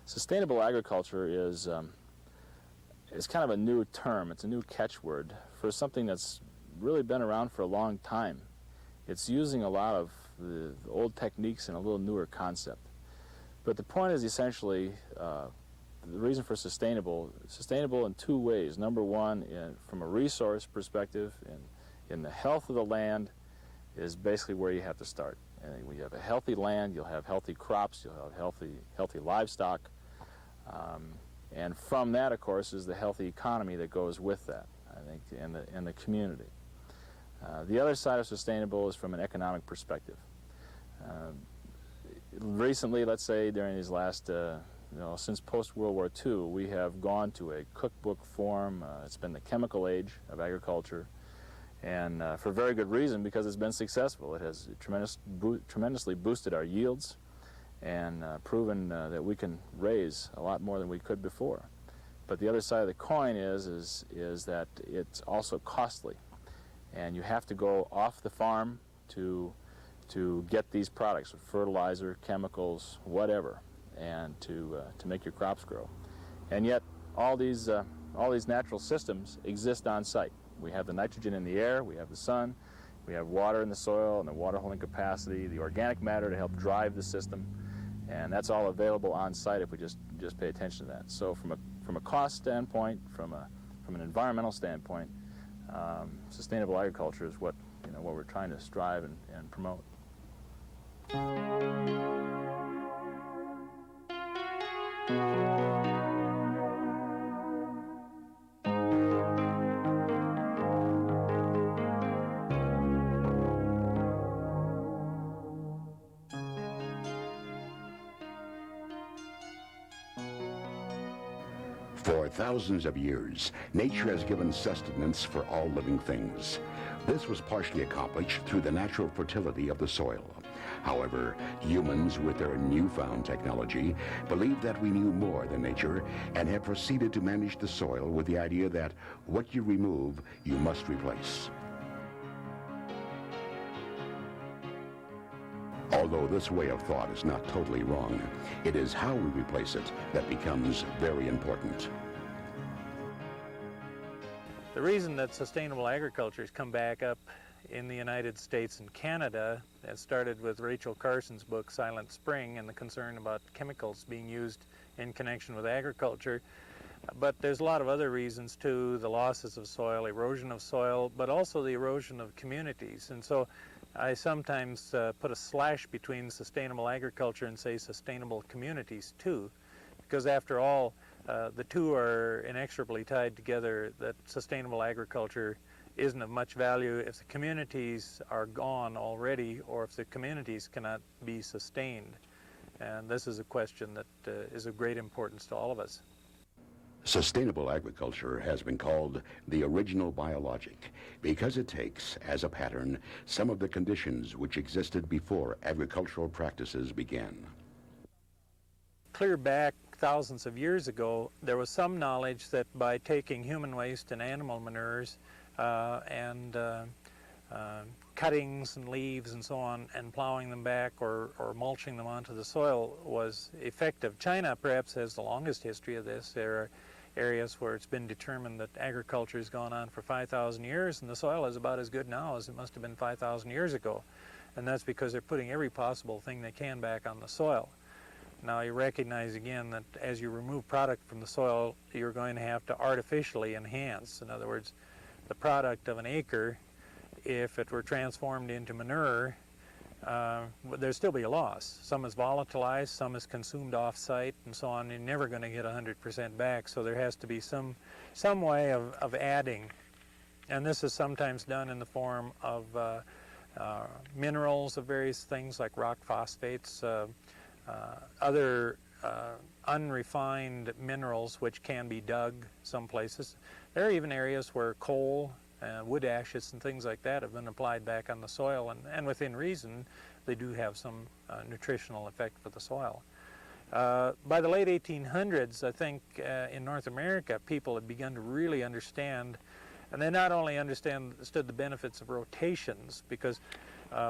Sustainable agriculture is kind of a new term. It's a new catchword for something that's really been around for a long time. It's using a lot of the old techniques in a little newer concept. But the point is essentially the reason for sustainable in two ways. Number one, from a resource perspective, in the health of the land is basically where you have to start. And when you have a healthy land, you'll have healthy crops, you'll have healthy livestock. And from that, of course, is the healthy economy that goes with that, I think, in the community. The other side of sustainable is from an economic perspective. Recently, let's say during these last, since post-World War II, we have gone to a cookbook form. It's been the chemical age of agriculture, and for very good reason, because it's been successful. It has tremendously boosted our yields and proven that we can raise a lot more than we could before. But the other side of the coin is that it's also costly, and you have to go off the farm to get these products, fertilizer, chemicals, whatever, and to make your crops grow. And yet all these natural systems exist on site. We have the nitrogen in the air, we have the sun, we have water in the soil and the water holding capacity, the organic matter to help drive the system, and that's all available on site if we just pay attention to that. So from a cost standpoint, from an environmental standpoint, sustainable agriculture is what we're trying to strive and promote. For thousands of years, nature has given sustenance for all living things. This was partially accomplished through the natural fertility of the soil. However, humans, with their newfound technology, believe that we knew more than nature and have proceeded to manage the soil with the idea that what you remove, you must replace. Although this way of thought is not totally wrong, it is how we replace it that becomes very important. The reason that sustainable agriculture has come back up in the United States and Canada, it started with Rachel Carson's book, Silent Spring, and the concern about chemicals being used in connection with agriculture. But there's a lot of other reasons too, the losses of soil, erosion of soil, but also the erosion of communities. And so I sometimes put a slash between sustainable agriculture and, say, sustainable communities too, because after all, the two are inexorably tied together, that sustainable agriculture isn't of much value if the communities are gone already, or if the communities cannot be sustained. And this is a question that is of great importance to all of us. Sustainable agriculture has been called the original biologic because it takes as a pattern some of the conditions which existed before agricultural practices began. Clear back thousands of years ago, there was some knowledge that by taking human waste and animal manures and cuttings and leaves and so on, and plowing them back or mulching them onto the soil was effective. China perhaps has the longest history of this. There are areas where it's been determined that agriculture has gone on for 5,000 years, and the soil is about as good now as it must have been 5,000 years ago. And that's because they're putting every possible thing they can back on the soil. Now you recognize again that as you remove product from the soil, you're going to have to artificially enhance. In other words, the product of an acre, if it were transformed into manure, there'd still be a loss. Some is volatilized, some is consumed off-site, and so on. You're never going to get 100% back, so there has to be some way of adding. And this is sometimes done in the form of minerals of various things like rock phosphates, other unrefined minerals which can be dug some places. There are even areas where coal, wood ashes and things like that have been applied back on the soil, and within reason they do have some nutritional effect for the soil. By the late 1800s, I think in North America people had begun to really understand, and they not only understood the benefits of rotations, because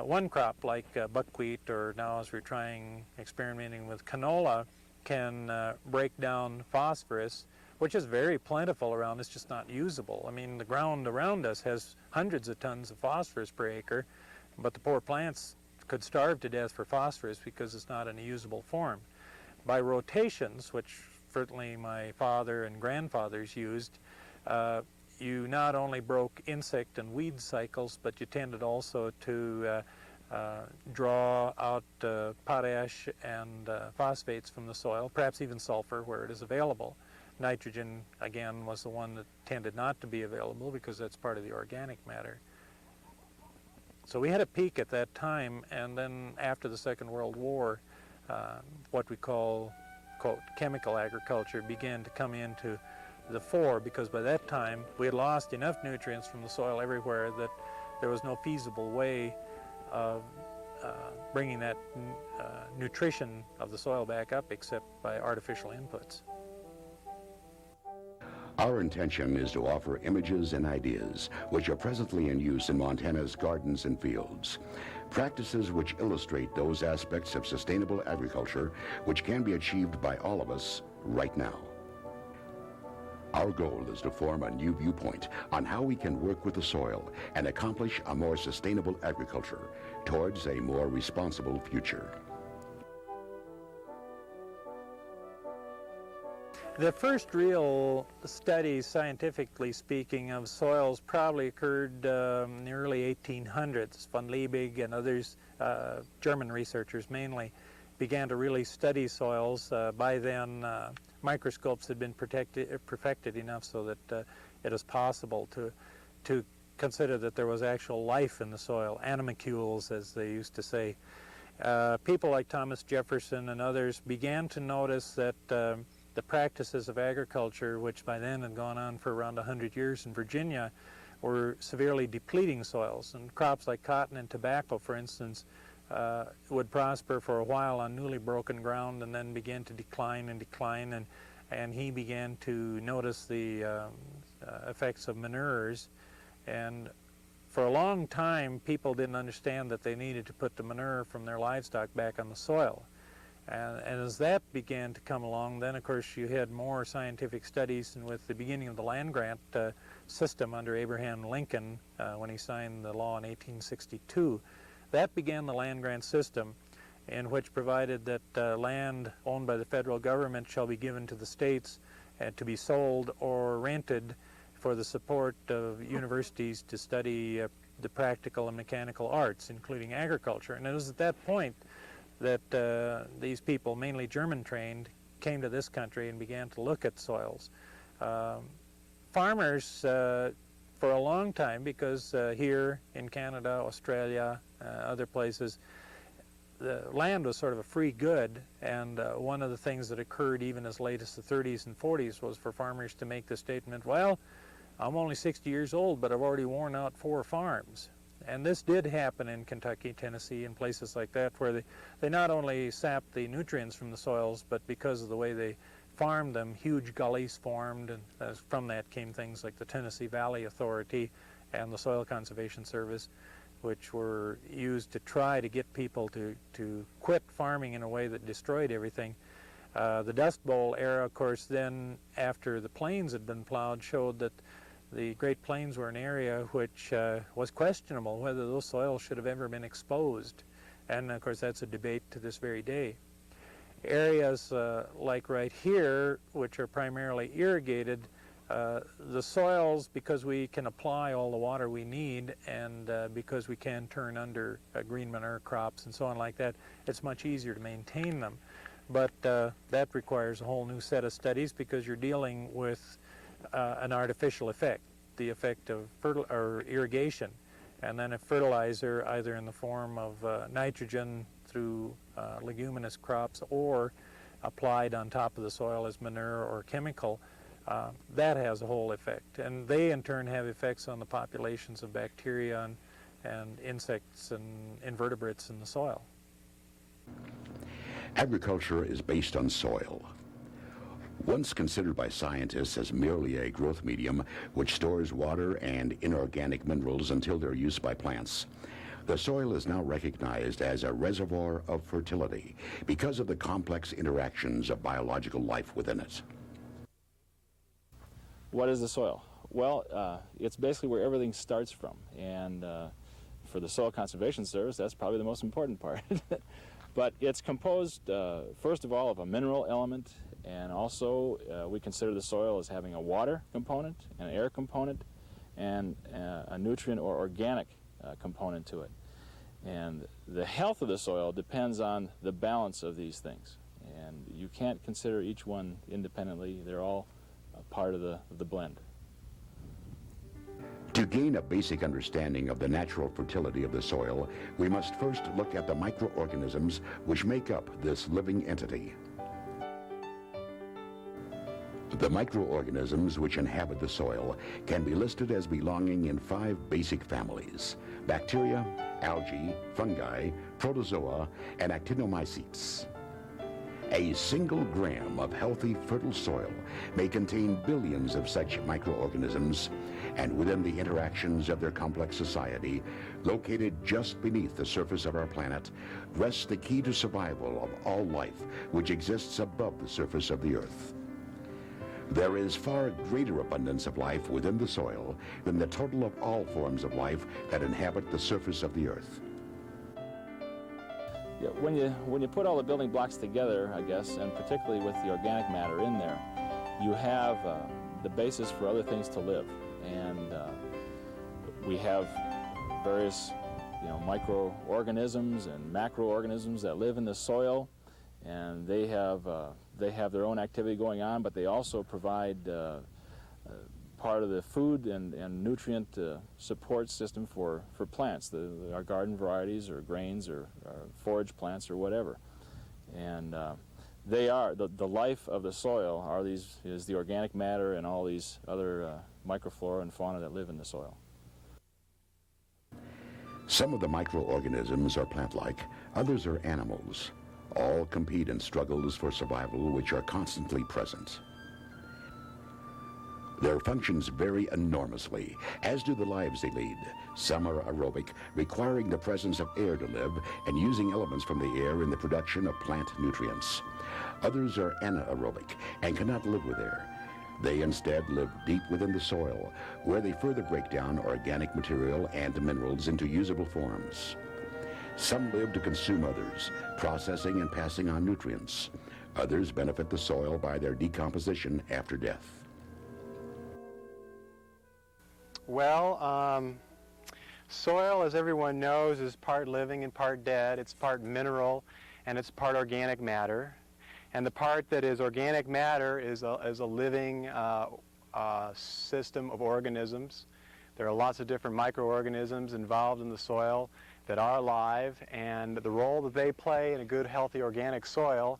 one crop like buckwheat, or now as we're experimenting with canola, can break down phosphorus, which is very plentiful around. It's just not usable. I mean, the ground around us has hundreds of tons of phosphorus per acre, but the poor plants could starve to death for phosphorus because it's not in a usable form. By rotations, which certainly my father and grandfathers used, you not only broke insect and weed cycles, but you tended also to draw out potash and phosphates from the soil, perhaps even sulfur where it is available. Nitrogen, again, was the one that tended not to be available because that's part of the organic matter. So we had a peak at that time, and then after the Second World War, what we call, quote, chemical agriculture began to come into the fore, because by that time we had lost enough nutrients from the soil everywhere that there was no feasible way of bringing that nutrition of the soil back up except by artificial inputs. Our intention is to offer images and ideas which are presently in use in Montana's gardens and fields. Practices which illustrate those aspects of sustainable agriculture which can be achieved by all of us right now. Our goal is to form a new viewpoint on how we can work with the soil and accomplish a more sustainable agriculture towards a more responsible future. The first real studies, scientifically speaking, of soils probably occurred in the early 1800s. Von Liebig and others, German researchers mainly, began to really study soils. By then, microscopes had been perfected enough so that it is possible to consider that there was actual life in the soil, animalcules, as they used to say. People like Thomas Jefferson and others began to notice that the practices of agriculture, which by then had gone on for around 100 years in Virginia, were severely depleting soils. And crops like cotton and tobacco, for instance, would prosper for a while on newly broken ground and then begin to decline and decline. And he began to notice the effects of manures. And for a long time, people didn't understand that they needed to put the manure from their livestock back on the soil. And as that began to come along, then of course you had more scientific studies, and with the beginning of the land grant system under Abraham Lincoln, when he signed the law in 1862, that began the land grant system, in which provided that land owned by the federal government shall be given to the states to be sold or rented for the support of universities to study the practical and mechanical arts, including agriculture. And it was at that point that these people, mainly German trained, came to this country and began to look at soils. Farmers, for a long time, because here in Canada, Australia, other places, the land was sort of a free good, and one of the things that occurred even as late as the 30s and 40s was for farmers to make the statement, well, I'm only 60 years old, but I've already worn out 4 farms. And this did happen in Kentucky, Tennessee, and places like that, where they not only sapped the nutrients from the soils, but because of the way they farmed them, huge gullies formed, and from that came things like the Tennessee Valley Authority and the Soil Conservation Service, which were used to try to get people to quit farming in a way that destroyed everything. The Dust Bowl era, of course, then after the plains had been plowed, showed that the Great Plains were an area which was questionable whether those soils should have ever been exposed. And of course that's a debate to this very day. Areas like right here, which are primarily irrigated, the soils, because we can apply all the water we need and because we can turn under green manure crops and so on like that, it's much easier to maintain them. But that requires a whole new set of studies, because you're dealing with an artificial effect, the effect of irrigation, and then a fertilizer either in the form of nitrogen through leguminous crops or applied on top of the soil as manure or chemical. That has a whole effect, and they in turn have effects on the populations of bacteria and insects and invertebrates in the soil. Agriculture is based on soil. Once considered by scientists as merely a growth medium which stores water and inorganic minerals until their use by plants, The soil is now recognized as a reservoir of fertility because of the complex interactions of biological life within it. What is the soil? Well, it's basically where everything starts from, and for the Soil Conservation Service, that's probably the most important part. But it's composed, first of all, of a mineral element, and also we consider the soil as having a water component, an air component, and a nutrient or organic component to it. And the health of the soil depends on the balance of these things, and you can't consider each one independently. They're all a part of the blend. To gain a basic understanding of the natural fertility of the soil, we must first look at the microorganisms which make up this living entity. The microorganisms which inhabit the soil can be listed as belonging in 5 basic families: bacteria, algae, fungi, protozoa, and actinomycetes. A single gram of healthy, fertile soil may contain billions of such microorganisms, and within the interactions of their complex society, located just beneath the surface of our planet, rests the key to survival of all life which exists above the surface of the earth. There is far greater abundance of life within the soil than the total of all forms of life that inhabit the surface of the earth. Yeah, when you put all the building blocks together, I guess, and particularly with the organic matter in there, you have the basis for other things to live. And we have various, microorganisms and macroorganisms that live in the soil, and they have their own activity going on, but they also provide part of the food and nutrient support system for plants, our garden varieties or grains or forage plants or whatever. And they are, the life of the soil is the organic matter and all these other microflora and fauna that live in the soil. Some of the microorganisms are plant-like, others are animals. All compete in struggles for survival which are constantly present. Their functions vary enormously, as do the lives they lead. Some are aerobic, requiring the presence of air to live and using elements from the air in the production of plant nutrients. Others are anaerobic and cannot live with air. They instead live deep within the soil, where they further break down organic material and minerals into usable forms. Some live to consume others, processing and passing on nutrients. Others benefit the soil by their decomposition after death. Well, soil, as everyone knows, is part living and part dead. It's part mineral and it's part organic matter. And the part that is organic matter is a living system of organisms. There are lots of different microorganisms involved in the soil that are alive, and the role that they play in a good, healthy, organic soil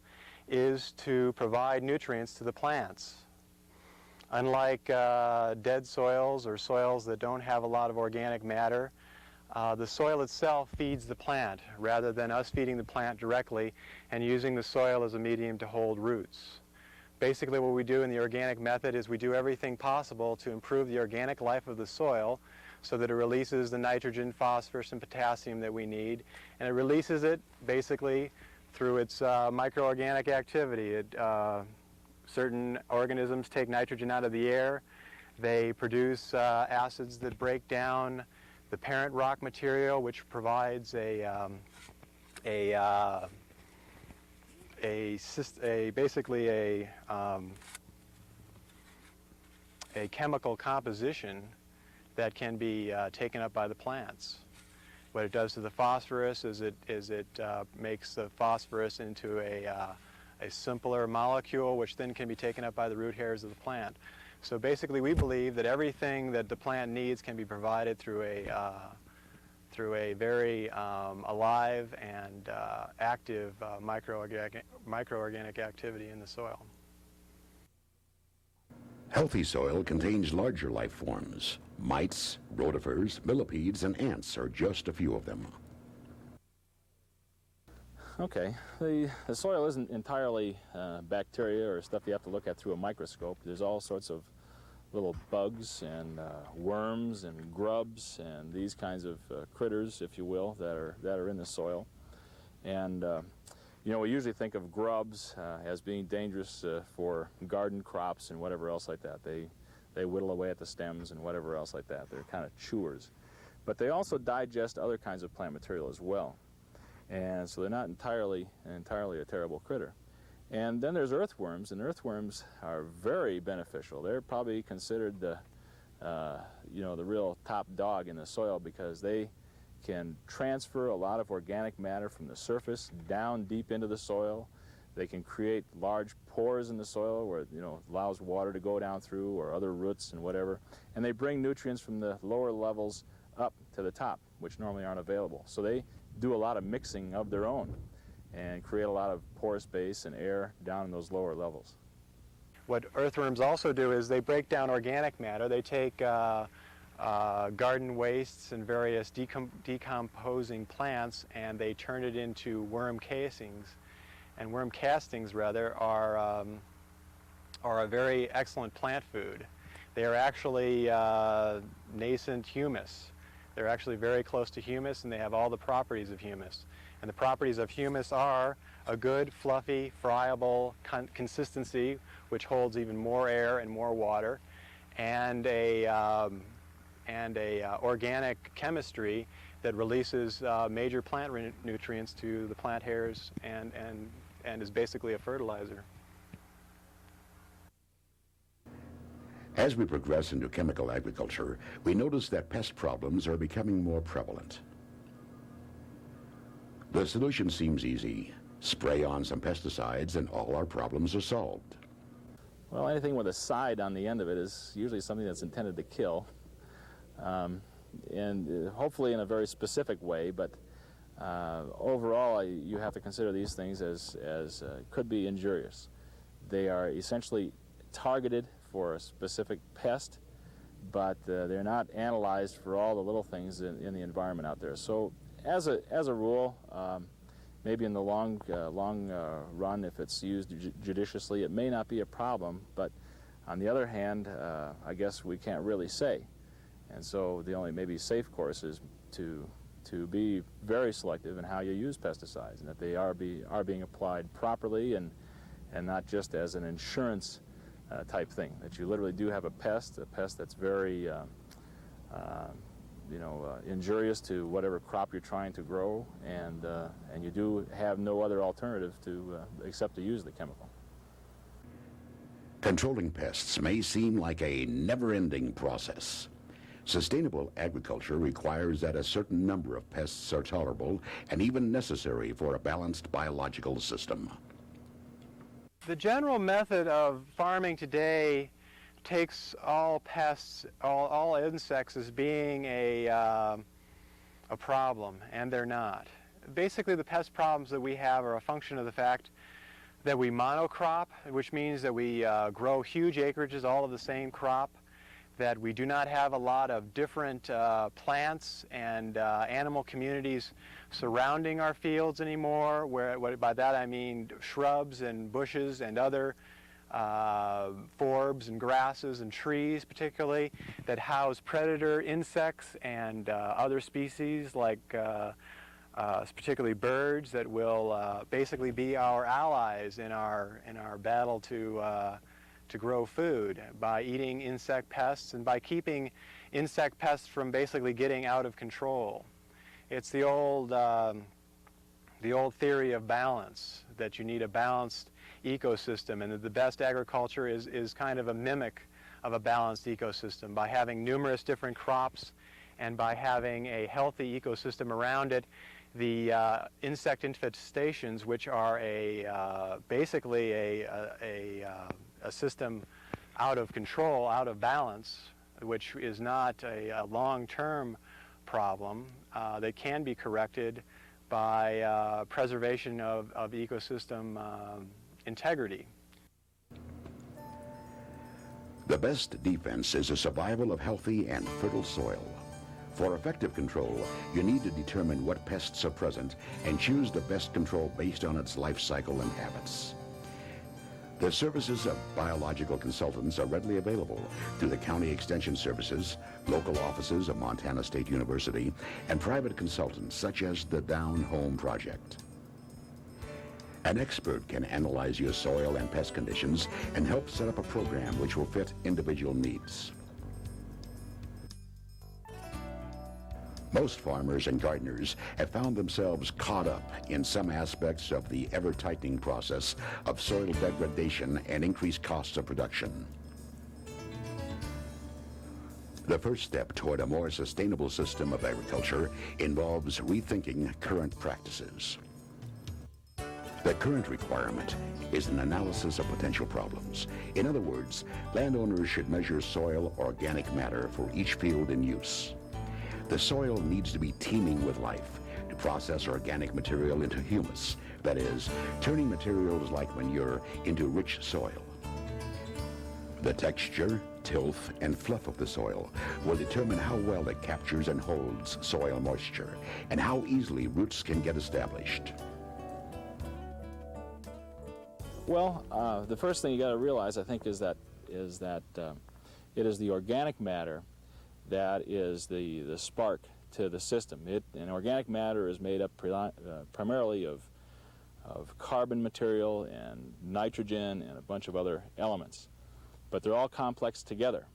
is to provide nutrients to the plants. Unlike dead soils or soils that don't have a lot of organic matter, the soil itself feeds the plant rather than us feeding the plant directly and using the soil as a medium to hold roots. Basically what we do in the organic method is we do everything possible to improve the organic life of the soil so that it releases the nitrogen, phosphorus, and potassium that we need, and it releases it basically through its microorganic activity. Certain organisms take nitrogen out of the air. They produce acids that break down the parent rock material, which provides basically a chemical composition that can be taken up by the plants. What it does to the phosphorus is it makes the phosphorus into a simpler molecule, which then can be taken up by the root hairs of the plant. So basically we believe that everything that the plant needs can be provided through a very alive and active microorganic activity in the soil. Healthy soil contains larger life forms. Mites, rotifers, millipedes, and ants are just a few of them. Okay, the soil isn't entirely bacteria or stuff you have to look at through a microscope. There's all sorts of little bugs and worms and grubs and these kinds of critters, if you will, that are in the soil. And you know, we usually think of grubs as being dangerous for garden crops and whatever else like that. They whittle away at the stems and whatever else like that. They're kind of chewers. But they also digest other kinds of plant material as well. And so they're not entirely a terrible critter. And then there's earthworms, and earthworms are very beneficial. They're probably considered the, you know, the real top dog in the soil, because they can transfer a lot of organic matter from the surface down deep into the soil. They can create large pores in the soil where, you know, allows water to go down through, or other roots and whatever. And they bring nutrients from the lower levels up to the top, which normally aren't available. So they do a lot of mixing of their own and create a lot of pore space and air down in those lower levels. What earthworms also do is they break down organic matter. They take garden wastes and various decomposing plants, and they turn it into worm casings. And worm castings, rather, are a very excellent plant food. They are actually nascent humus. They're actually very close to humus, and they have all the properties of humus. And the properties of humus are a good, fluffy, friable consistency, which holds even more air and more water, and a organic chemistry that releases major plant nutrients to the plant hairs and is basically a fertilizer. As we progress into chemical agriculture, we notice that pest problems are becoming more prevalent. The solution seems easy. Spray on some pesticides and all our problems are solved. Well, anything with a side on the end of it is usually something that's intended to kill, and hopefully in a very specific way, but overall you have to consider these things as could be injurious. They are essentially targeted for a specific pest, but they're not analyzed for all the little things in the environment out there. So as a rule, maybe in the long run, if it's used judiciously, it may not be a problem, but on the other hand, I guess we can't really say. And so the only maybe safe course is to be very selective in how you use pesticides, and that they are being applied properly and not just as an insurance type thing, that you literally do have a pest that's very injurious to whatever crop you're trying to grow, and you do have no other alternative except to use the chemical. Controlling pests may seem like a never-ending process. Sustainable agriculture requires that a certain number of pests are tolerable and even necessary for a balanced biological system. The general method of farming today takes all pests, all insects as being a problem, and they're not. Basically, the pest problems that we have are a function of the fact that we monocrop, which means that we grow huge acreages, all of the same crop, that we do not have a lot of different plants and animal communities surrounding our fields anymore, by that I mean shrubs and bushes and other forbs and grasses and trees particularly, that house predator insects and other species like particularly birds that will basically be our allies in our battle to grow food, by eating insect pests and by keeping insect pests from basically getting out of control. It's the old theory of balance, that you need a balanced ecosystem, and that the best agriculture is kind of a mimic of a balanced ecosystem. By having numerous different crops and by having a healthy ecosystem around it, the insect infestations, which are basically a system out of control, out of balance, which is not a long-term problem, that can be corrected by preservation of ecosystem integrity. The best defense is the survival of healthy and fertile soil. For effective control, you need to determine what pests are present and choose the best control based on its life cycle and habits. The services of biological consultants are readily available through the County Extension Services, local offices of Montana State University, and private consultants such as the Down Home Project. An expert can analyze your soil and pest conditions and help set up a program which will fit individual needs. Most farmers and gardeners have found themselves caught up in some aspects of the ever-tightening process of soil degradation and increased costs of production. The first step toward a more sustainable system of agriculture involves rethinking current practices. The current requirement is an analysis of potential problems. In other words, landowners should measure soil organic matter for each field in use. The soil needs to be teeming with life to process organic material into humus, that is, turning materials like manure into rich soil. The texture, tilth, and fluff of the soil will determine how well it captures and holds soil moisture and how easily roots can get established. Well, the first thing you got to realize, I think, is that it is the organic matter that is the spark to the system. And organic matter is made up primarily of carbon material and nitrogen and a bunch of other elements. But they're all complex together.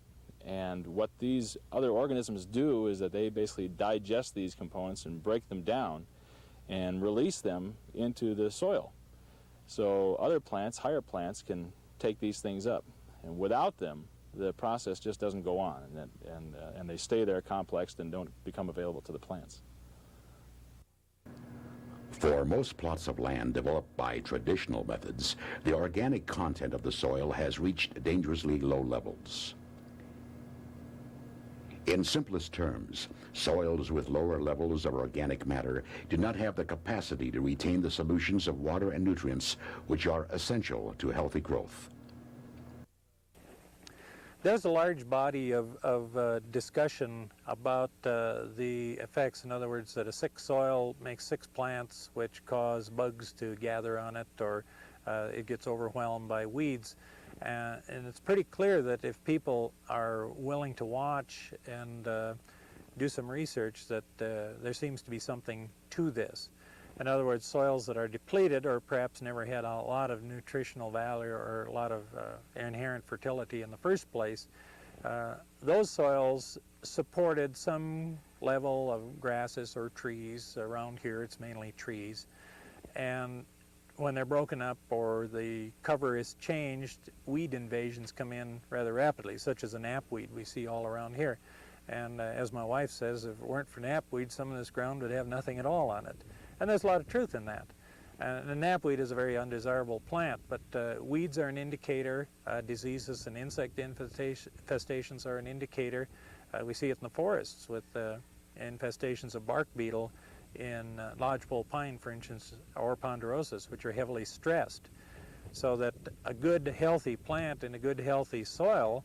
And what these other organisms do is that they basically digest these components and break them down and release them into the soil. So other plants, higher plants, can take these things up. And without them, the process just doesn't go on, and they stay there complexed and don't become available to the plants. For most plots of land developed by traditional methods, the organic content of the soil has reached dangerously low levels. In simplest terms, soils with lower levels of organic matter do not have the capacity to retain the solutions of water and nutrients which are essential to healthy growth. There's a large body of discussion about the effects. In other words, that a sick soil makes sick plants, which cause bugs to gather on it, or it gets overwhelmed by weeds. And it's pretty clear that if people are willing to watch and do some research, that there seems to be something to this. In other words, soils that are depleted or perhaps never had a lot of nutritional value or a lot of inherent fertility in the first place, those soils supported some level of grasses or trees. Around here it's mainly trees. And when they're broken up or the cover is changed, weed invasions come in rather rapidly, such as a knapweed we see all around here. And as my wife says, if it weren't for knapweed, some of this ground would have nothing at all on it. And there's a lot of truth in that. And the knapweed is a very undesirable plant, but weeds are an indicator. Diseases and insect infestations are an indicator. We see it in the forests with infestations of bark beetle in lodgepole pine, for instance, or ponderosis, which are heavily stressed. So that a good healthy plant in a good healthy soil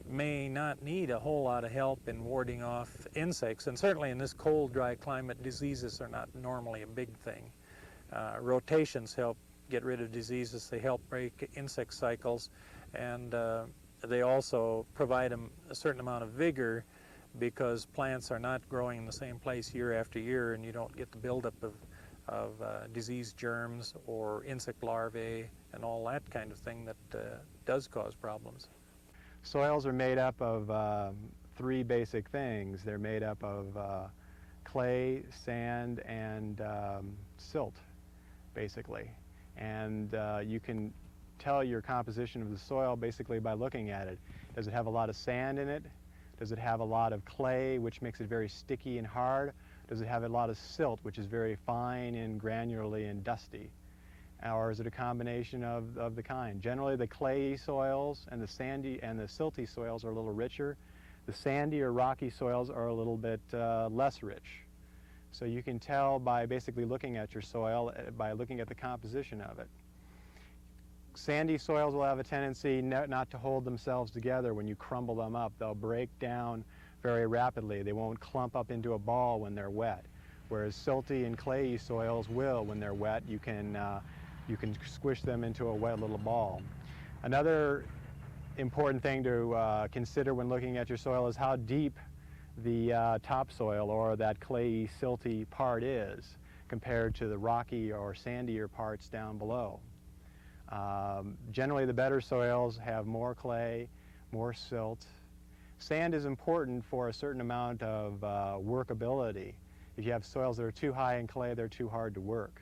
may not need a whole lot of help in warding off insects, and certainly in this cold, dry climate, diseases are not normally a big thing. Rotations help get rid of diseases, they help break insect cycles, and they also provide a certain amount of vigor because plants are not growing in the same place year after year, and you don't get the buildup of disease germs or insect larvae and all that kind of thing that does cause problems. Soils are made up of three basic things. They're made up of clay, sand, and silt, basically. And you can tell your composition of the soil basically by looking at it. Does it have a lot of sand in it? Does it have a lot of clay, which makes it very sticky and hard? Does it have a lot of silt, which is very fine and granularly and dusty? Or is it a combination of the kind? Generally, the clayey soils and the sandy and the silty soils are a little richer. The sandy or rocky soils are a little bit less rich. So you can tell by basically looking at your soil, by looking at the composition of it. Sandy soils will have a tendency not to hold themselves together when you crumble them up. They'll break down very rapidly. They won't clump up into a ball when they're wet. Whereas silty and clayey soils will when they're wet. You can squish them into a wet little ball. Another important thing to consider when looking at your soil is how deep the topsoil or that clayey, silty part is compared to the rocky or sandier parts down below. Generally, the better soils have more clay, more silt. Sand is important for a certain amount of workability. If you have soils that are too high in clay, they're too hard to work.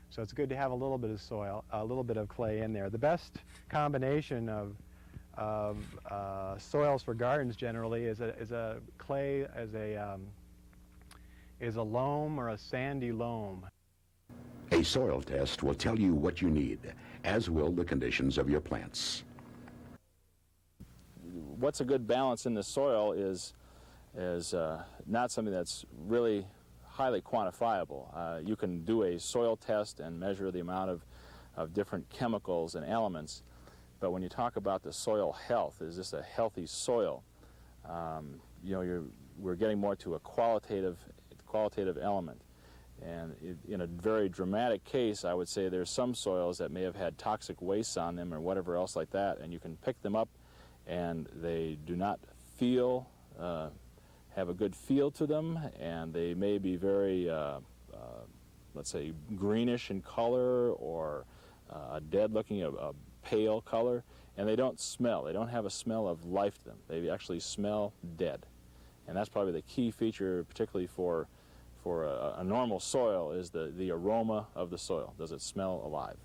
So it's good to have a little bit of soil, a little bit of clay in there. The best combination of soils for gardens generally is a clay, is a loam or a sandy loam. A soil test will tell you what you need, as will the conditions of your plants. What's a good balance in the soil is not something that's really highly quantifiable. You can do a soil test and measure the amount of different chemicals and elements, but when you talk about the soil health, is this a healthy soil? We're getting more to a qualitative element. And in a very dramatic case, I would say there's some soils that may have had toxic wastes on them or whatever else like that, and you can pick them up and they do not feel, have a good feel to them, and they may be very, let's say, greenish in color or dead looking, a pale color, and they don't smell. They don't have a smell of life to them. They actually smell dead. And that's probably the key feature, particularly for a normal soil, is the aroma of the soil. Does it smell alive?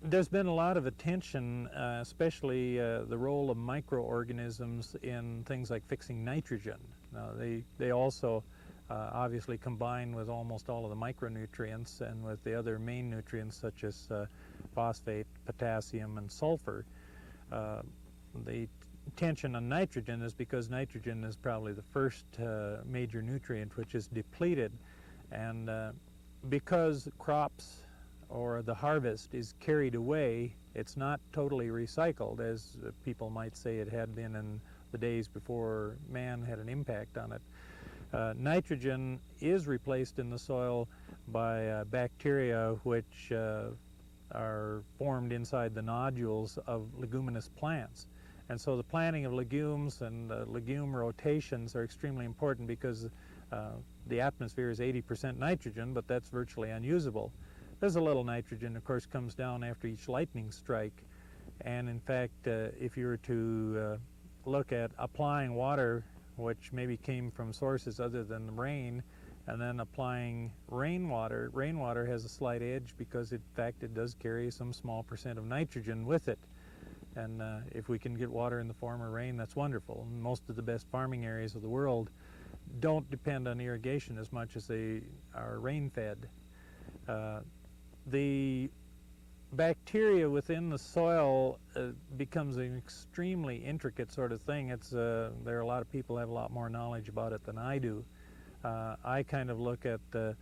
There's been a lot of attention, especially the role of microorganisms in things like fixing nitrogen. Now, they also obviously combine with almost all of the micronutrients and with the other main nutrients such as phosphate, potassium, and sulfur. The tension on nitrogen is because nitrogen is probably the first major nutrient which is depleted, and because crops or the harvest is carried away, it's not totally recycled, as people might say it had been in the days before man had an impact on it. Nitrogen is replaced in the soil by bacteria which are formed inside the nodules of leguminous plants. And so the planting of legumes and legume rotations are extremely important because the atmosphere is 80% nitrogen, but that's virtually unusable. There's a little nitrogen, of course, comes down after each lightning strike. And in fact, if you were to look at applying water, which maybe came from sources other than rain, and then applying rainwater, rainwater has a slight edge because, in fact, it does carry some small percent of nitrogen with it. And if we can get water in the form of rain, that's wonderful. And most of the best farming areas of the world don't depend on irrigation as much as they are rain-fed. The bacteria within the soil becomes an extremely intricate sort of thing. There are a lot of people who have a lot more knowledge about it than I do. I kind of look at the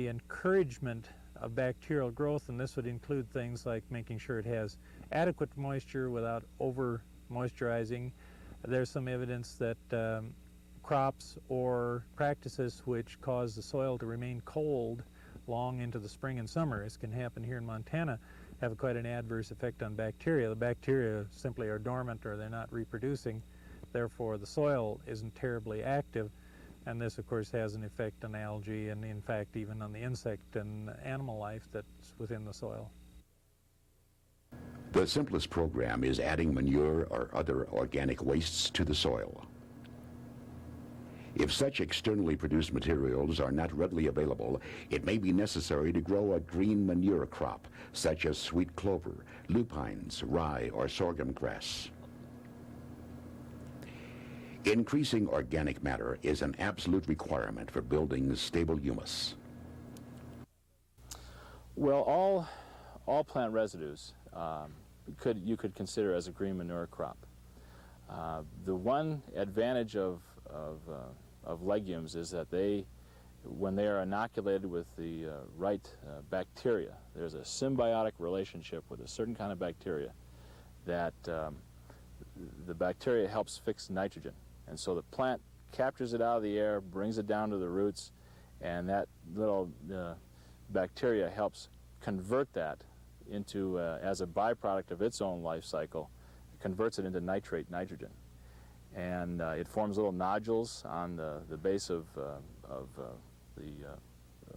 encouragement of bacterial growth, and this would include things like making sure it has adequate moisture without over moisturizing. There's some evidence that crops or practices which cause the soil to remain cold long into the spring and summer, as can happen here in Montana, have quite an adverse effect on bacteria. The bacteria simply are dormant or they're not reproducing, therefore the soil isn't terribly active, and this of course has an effect on algae and in fact even on the insect and animal life that's within the soil. The simplest program is adding manure or other organic wastes to the soil. If such externally produced materials are not readily available, it may be necessary to grow a green manure crop, such as sweet clover, lupines, rye, or sorghum grass. Increasing organic matter is an absolute requirement for building stable humus. Well, all plant residues you could consider as a green manure crop. The one advantage of legumes is that when they are inoculated with the right bacteria, there's a symbiotic relationship with a certain kind of bacteria that the bacteria helps fix nitrogen. And so the plant captures it out of the air, brings it down to the roots, and that little bacteria helps convert that into, as a byproduct of its own life cycle, converts it into nitrate nitrogen. And it forms little nodules on the base of the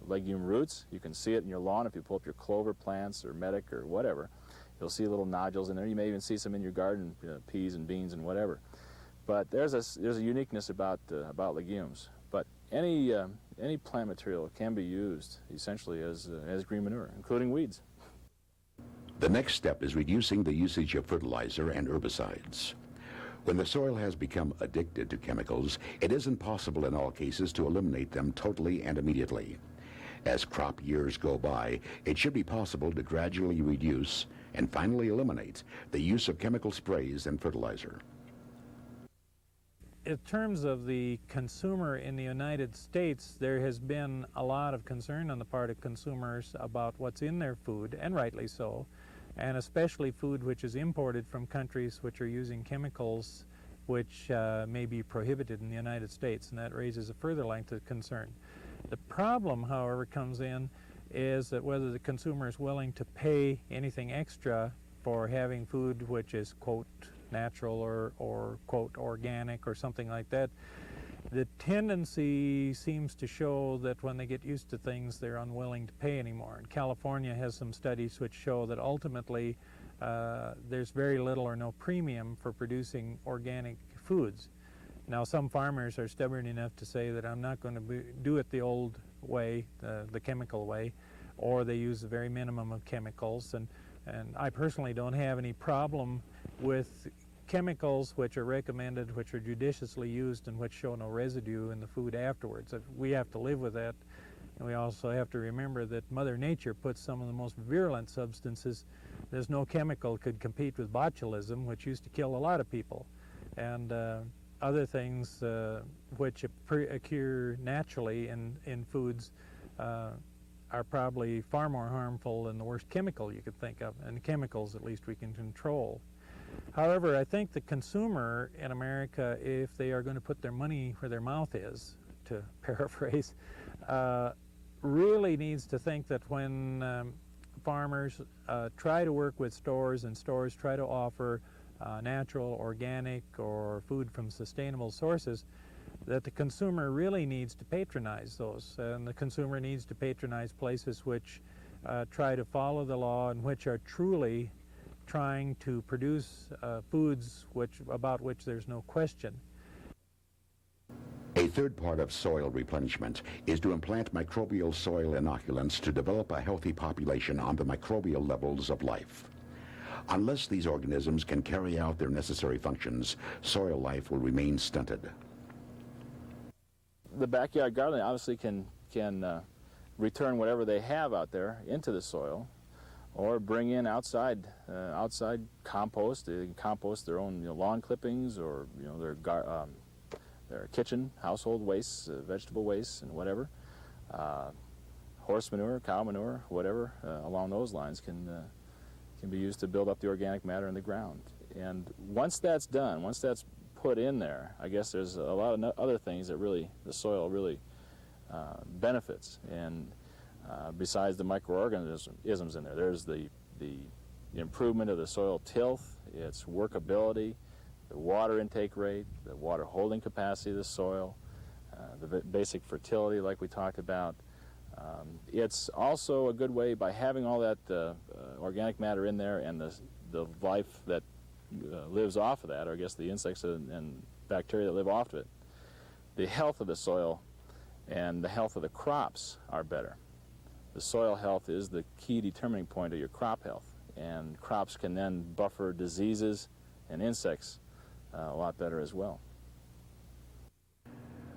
legume roots. You can see it in your lawn if you pull up your clover plants or medic or whatever. You'll see little nodules in there. You may even see some in your garden, peas and beans and whatever. But there's a uniqueness about legumes. But any plant material can be used essentially as green manure, including weeds. The next step is reducing the usage of fertilizer and herbicides. When the soil has become addicted to chemicals, it isn't possible in all cases to eliminate them totally and immediately. As crop years go by, it should be possible to gradually reduce and finally eliminate the use of chemical sprays and fertilizer. In terms of the consumer in the United States, there has been a lot of concern on the part of consumers about what's in their food, and rightly so, and especially food which is imported from countries which are using chemicals which may be prohibited in the United States, and that raises a further length of concern. The problem, however, comes in is that whether the consumer is willing to pay anything extra for having food which is, quote, natural or quote, organic or something like that. The tendency seems to show that when they get used to things, they're unwilling to pay anymore. And California has some studies which show that ultimately there's very little or no premium for producing organic foods. Now, some farmers are stubborn enough to say that I'm not going to do it the old way, the chemical way, or they use the very minimum of chemicals. And I personally don't have any problem with chemicals which are recommended, which are judiciously used, and which show no residue in the food afterwards. We have to live with that. And we also have to remember that Mother Nature puts some of the most virulent substances. There's no chemical could compete with botulism, which used to kill a lot of people. And other things which occur naturally in foods are probably far more harmful than the worst chemical you could think of, and chemicals at least we can control. However, I think the consumer in America, if they are going to put their money where their mouth is, to paraphrase, really needs to think that when farmers try to work with stores and stores try to offer natural, organic, or food from sustainable sources, that the consumer really needs to patronize those. And the consumer needs to patronize places which try to follow the law and which are truly trying to produce foods about which there's no question. A third part of soil replenishment is to implant microbial soil inoculants to develop a healthy population on the microbial levels of life. Unless these organisms can carry out their necessary functions, soil life will remain stunted. The backyard gardening obviously can return whatever they have out there into the soil, or bring in outside compost. They can compost their own lawn clippings, or their kitchen household wastes, vegetable wastes, and whatever. Horse manure, cow manure, whatever along those lines can be used to build up the organic matter in the ground. And once that's done, once that's put in there, I guess there's a lot of other things that really the soil really benefits. And besides the microorganisms in there, there's the improvement of the soil tilth, its workability, the water intake rate, the water holding capacity of the soil, the basic fertility like we talked about. It's also a good way, by having all that organic matter in there and the life that lives off of that, or I guess the insects and bacteria that live off of it, the health of the soil and the health of the crops are better. The soil health is the key determining point of your crop health, and crops can then buffer diseases and insects a lot better as well.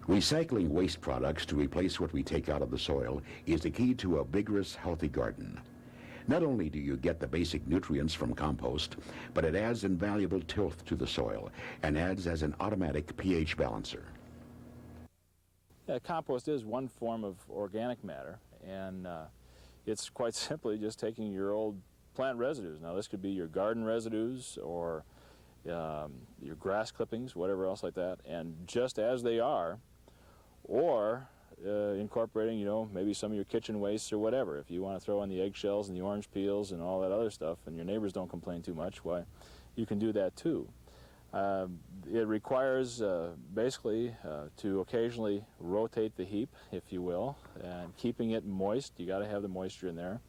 Recycling waste products to replace what we take out of the soil is the key to a vigorous, healthy garden. Not only do you get the basic nutrients from compost, but it adds invaluable tilth to the soil and adds as an automatic pH balancer. Yeah, compost is one form of organic matter, and it's quite simply just taking your old plant residues. Now, this could be your garden residues or your grass clippings, whatever else like that, and just as they are, or incorporating, you know, maybe some of your kitchen wastes or whatever. If you want to throw in the eggshells and the orange peels and all that other stuff, and your neighbors don't complain too much, why, you can do that too. It requires basically to occasionally rotate the heap, if you will, and keeping it moist. You got to have the moisture in there.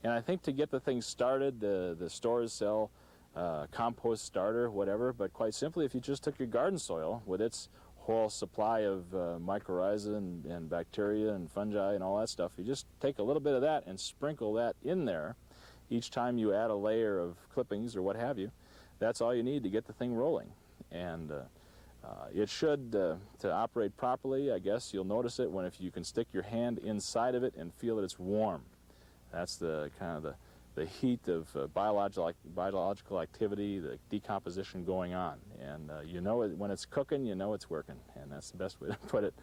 And I think to get the thing started, the stores sell compost starter, whatever, but quite simply, if you just took your garden soil with its whole supply of mycorrhiza and bacteria and fungi and all that stuff, you just take a little bit of that and sprinkle that in there each time you add a layer of clippings or what have you. That's all you need to get the thing rolling. And it should, to operate properly, I guess you'll notice it when if you can stick your hand inside of it and feel that it's warm. That's the kind of the heat of biological activity, the decomposition going on. And you know it, when it's cooking, you know it's working. And that's the best way to put it.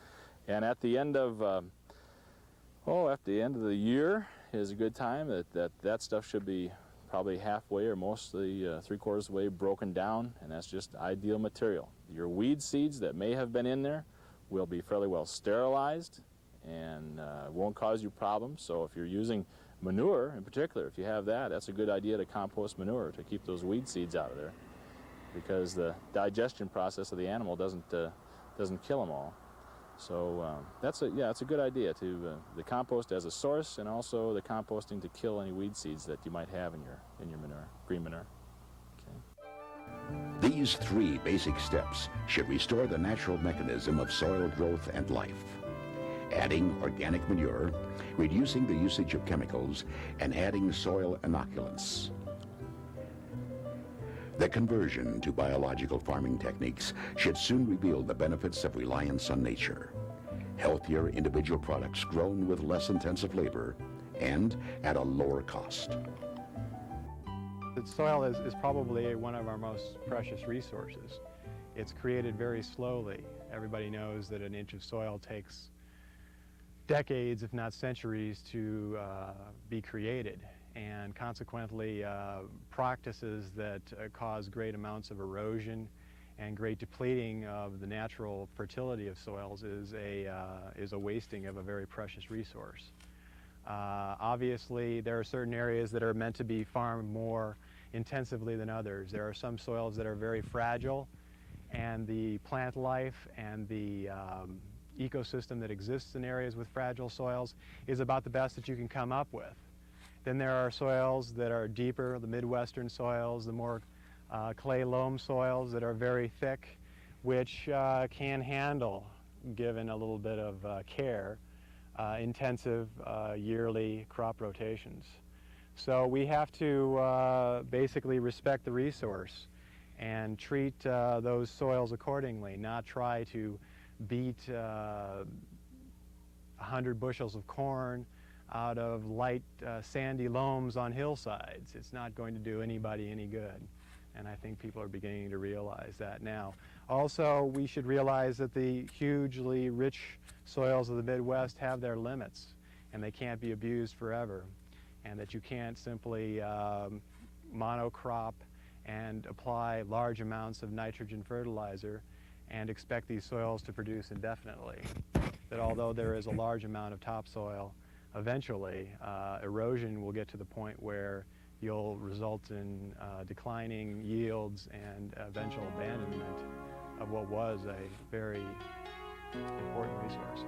And at the end of, at the end of the year is a good time. That stuff should be probably halfway or mostly 3/4 of the way broken down, and that's just ideal material. Your weed seeds that may have been in there will be fairly well sterilized and won't cause you problems. So if you're using manure in particular, if you have that, that's a good idea to compost manure to keep those weed seeds out of there, because the digestion process of the animal doesn't kill them all. So that's a good idea to the compost as a source, and also the composting to kill any weed seeds that you might have in your manure, green manure. Okay. These 3 basic steps should restore the natural mechanism of soil growth and life. Adding organic manure, reducing the usage of chemicals, and adding soil inoculants. The conversion to biological farming techniques should soon reveal the benefits of reliance on nature. Healthier individual products grown with less intensive labor and at a lower cost. The soil is probably one of our most precious resources. It's created very slowly. Everybody knows that an inch of soil takes decades, if not centuries, to be created. And consequently, practices that cause great amounts of erosion and great depleting of the natural fertility of soils is a wasting of a very precious resource. Obviously, there are certain areas that are meant to be farmed more intensively than others. There are some soils that are very fragile, and the plant life and the ecosystem that exists in areas with fragile soils is about the best that you can come up with. Then there are soils that are deeper, the Midwestern soils, the more clay loam soils that are very thick, which can handle, given a little bit of care, intensive yearly crop rotations. So we have to basically respect the resource and treat those soils accordingly, not try to beat 100 bushels of corn out of light sandy loams on hillsides. It's not going to do anybody any good. And I think people are beginning to realize that now. Also, we should realize that the hugely rich soils of the Midwest have their limits, and they can't be abused forever, and that you can't simply monocrop and apply large amounts of nitrogen fertilizer and expect these soils to produce indefinitely. That although there is a large amount of topsoil, eventually erosion will get to the point where you'll result in declining yields and eventual abandonment of what was a very important resource.